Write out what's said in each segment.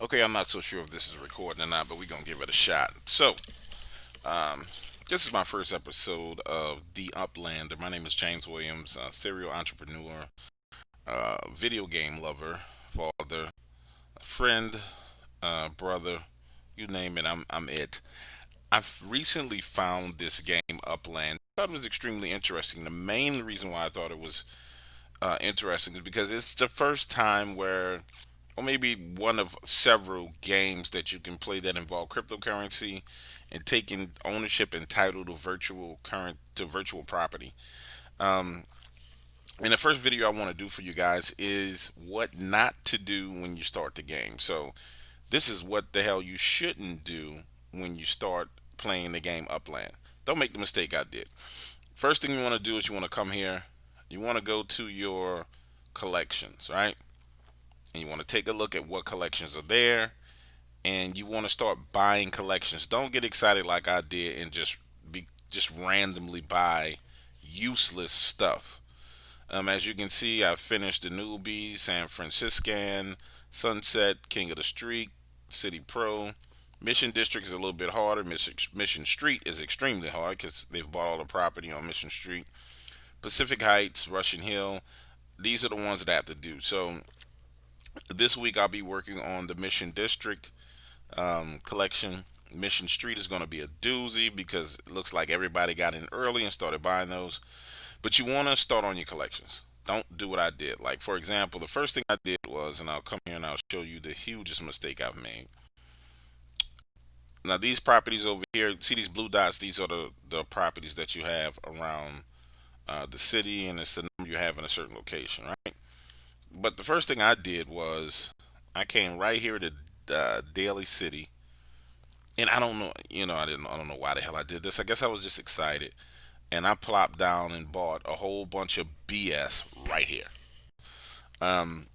Okay, I'm not so sure if this is recording or not, but we're gonna give it a shot. So, um, this is my first episode of The Uplander. My name is James Williams, serial entrepreneur, video game lover, father, friend, brother, you name it. I'm it. I've recently found this game Upland. I thought it was extremely interesting. The main reason why I thought it was interesting is because it's the first time where, or maybe one of several games that you can play that involve cryptocurrency and taking ownership and title to virtual property. Um, and the first video I want to do for you guys is what not to do when you start the game. So this is what the hell you shouldn't do when you start playing the game Upland. Don't make the mistake I did. First thing you want to do is you want to come here. You want to go to your collections, right? And you want to take a look at what collections are there, and you want to start buying collections. Don't get excited like I did and just randomly buy useless stuff. As you can see, I finished the Newbie, San Franciscan, Sunset, King of the Street, City Pro. Mission District is a little bit harder. Mission Street is extremely hard because they've bought all the property on Mission Street. Pacific Heights, Russian Hill. These are the ones that I have to do. So this week I'll be working on the Mission District collection. Mission Street is going to be a doozy because it looks like everybody got in early and started buying those. But you want to start on your collections. Don't do what I did. Like, for example, the first thing I did was, and I'll come here and I'll show you the hugest mistake I've made. Now, these properties over here, see these blue dots? These are the properties that you have around the city, and it's the number you have in a certain location, right? But the first thing I did was I came right here to Daly City, and I don't know, I don't know why the hell I did this. I guess I was just excited, and I plopped down and bought a whole bunch of BS right here. Um,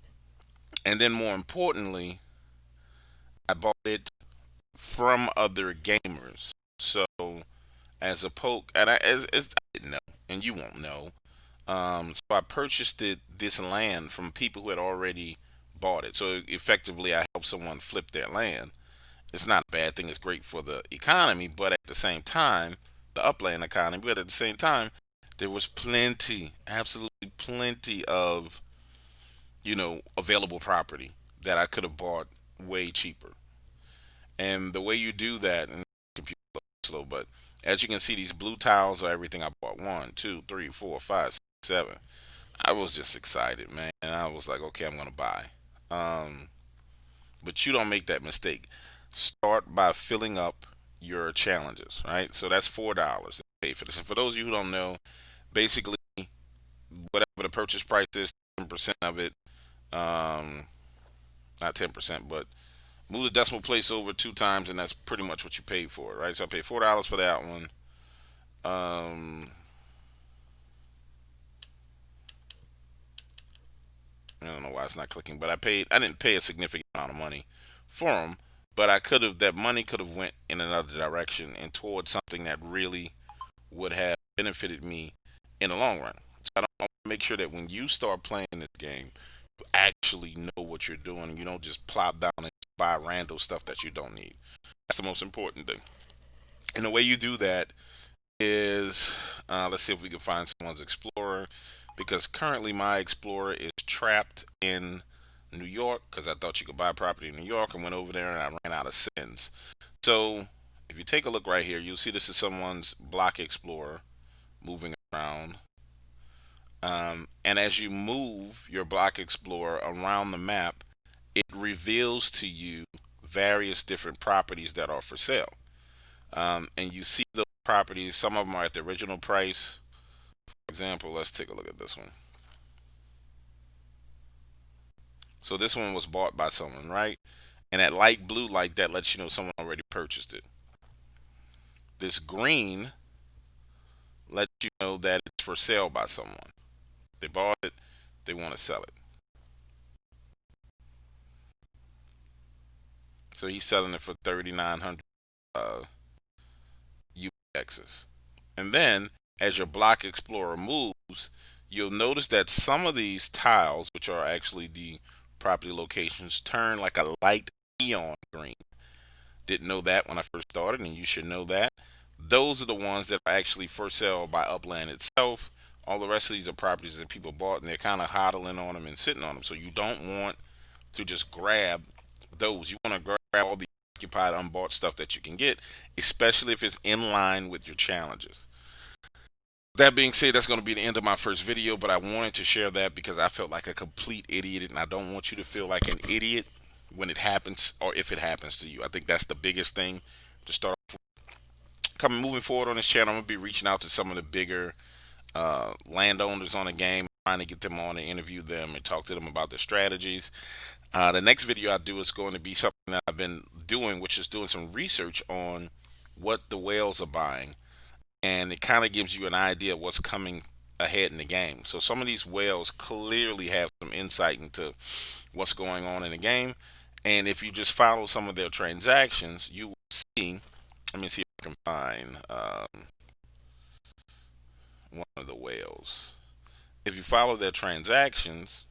and then more importantly, I bought it from other gamers. So as a poke, and I didn't know, and you won't know. So I purchased this land from people who had already bought it. So effectively, I helped someone flip their land. It's not a bad thing. It's great for the economy, but at the same time, the upland economy. But at the same time, there was plenty, absolutely plenty of available property that I could have bought way cheaper. And the way you do that, and computer slow, but as you can see, these blue tiles are everything I bought. One, two, three, four, five, six, seven. I was just excited, man. And I was like, okay, I'm gonna buy. Um, but you don't make that mistake. Start by filling up your challenges, right? So that's $4 to pay for this. And for those of you who don't know, basically whatever the purchase price is, 10% of it, um, not 10%, but move the decimal place over two times, and that's pretty much what you paid for it, right? So I paid $4 for that one. Um, I don't know why it's not clicking, but I didn't pay a significant amount of money for them, but I could have, that money could have went in another direction and towards something that really would have benefited me in the long run. So I want to make sure that when you start playing this game, you actually know what you're doing and you don't just plop down and buy random stuff that you don't need. That's the most important thing. And the way you do that is, let's see if we can find someone's Explorer, because currently my Explorer is trapped in New York because I thought you could buy property in New York and went over there and I ran out of sins. So if you take a look right here, you'll see this is someone's Block Explorer moving around. And as you move your Block Explorer around the map, it reveals to you various different properties that are for sale. And you see those properties, some of them are at the original price. For example, let's take a look at this one. So this one was bought by someone, right? And that light blue like that lets you know someone already purchased it. This green lets you know that it's for sale by someone. They bought it, they want to sell it. So he's selling it for 3,900 UXs. And then as your Block Explorer moves, you'll notice that some of these tiles, which are actually the property locations, turn like a light neon green. Didn't know that when I first started, and you should know that. Those are the ones that are actually for sale by Upland itself. All the rest of these are properties that people bought, and they're kind of hodling on them and sitting on them. So you don't want to just grab those. You want to grab all the occupied, unbought stuff that you can get, especially if it's in line with your challenges. That being said, that's going to be the end of my first video, but I wanted to share that because I felt like a complete idiot, and I don't want you to feel like an idiot when it happens or if it happens to you. I think that's the biggest thing to start coming moving forward on this channel. I'm going to be reaching out to some of the bigger landowners on the game, trying to get them on and interview them and talk to them about their strategies. The next video I do is going to be something that I've been doing, which is doing some research on what the whales are buying, and it kind of gives you an idea of what's coming ahead in the game. So some of these whales clearly have some insight into what's going on in the game, and if you just follow some of their transactions, you will see. Let me see if I can find one of the whales. If you follow their transactions,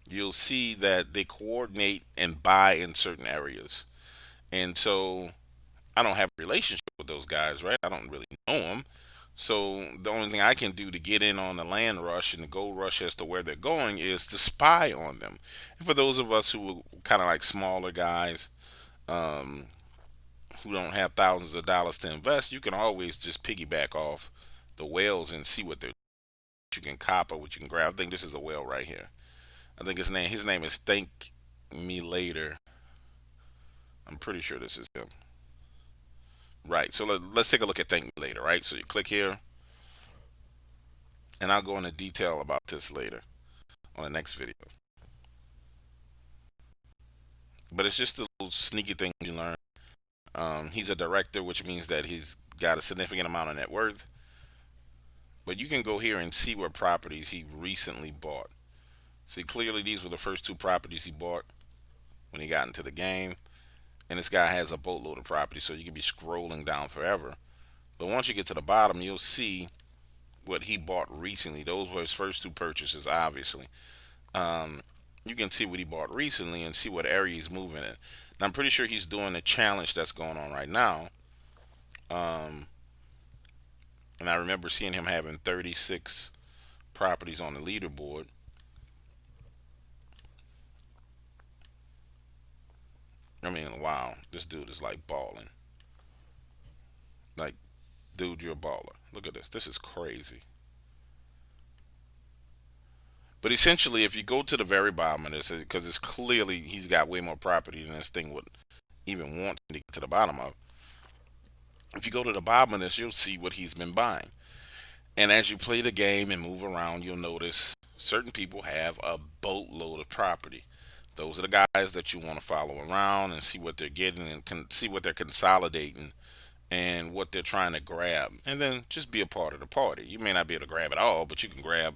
you'll see that they coordinate and buy in certain areas. And so I don't have a relationship with those guys, right? I don't really know them. So the only thing I can do to get in on the land rush and the gold rush as to where they're going is to spy on them. And for those of us who are kind of like smaller guys, um, who don't have thousands of dollars to invest, you can always just piggyback off the whales and see what they're. What you can copper, what you can grab. I think this is a whale right here. I think his name is Thank Me Later. I'm pretty sure this is him. Right. So let's take a look at Thank Me Later. Right. So you click here, and I'll go into detail about this later on the next video. But it's just a little sneaky thing you learn. He's a director, which means that he's got a significant amount of net worth. But you can go here and see what properties he recently bought. See, clearly these were the first two properties he bought when he got into the game. And this guy has a boatload of property, so you can be scrolling down forever. But once you get to the bottom, you'll see what he bought recently. Those were his first two purchases, obviously. Um, you can see what he bought recently and see what area he's moving in. Now, I'm pretty sure he's doing a challenge that's going on right now. Um, and I remember seeing him having 36 properties on the leaderboard. I mean, wow, this dude is like balling. Like, dude, you're a baller. Look at this. This is crazy. But essentially, if you go to the very bottom of this, because it's clearly he's got way more property than this thing would even want to get to the bottom of. If you go to the bottom of this, you'll see what he's been buying. And as you play the game and move around, you'll notice certain people have a boatload of property. Those are the guys that you want to follow around and see what they're getting and see what they're consolidating and what they're trying to grab. And then just be a part of the party. You may not be able to grab it all, but you can grab,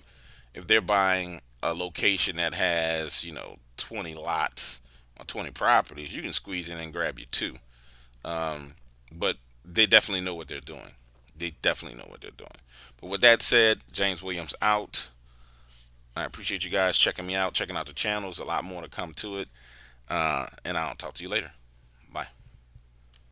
if they're buying a location that has, 20 lots or 20 properties, you can squeeze in and grab you two. But they definitely know what they're doing. They definitely know what they're doing. But with that said, James Williams out. I appreciate you guys checking me out, checking out the channel. There's a lot more to come to it. And I'll talk to you later.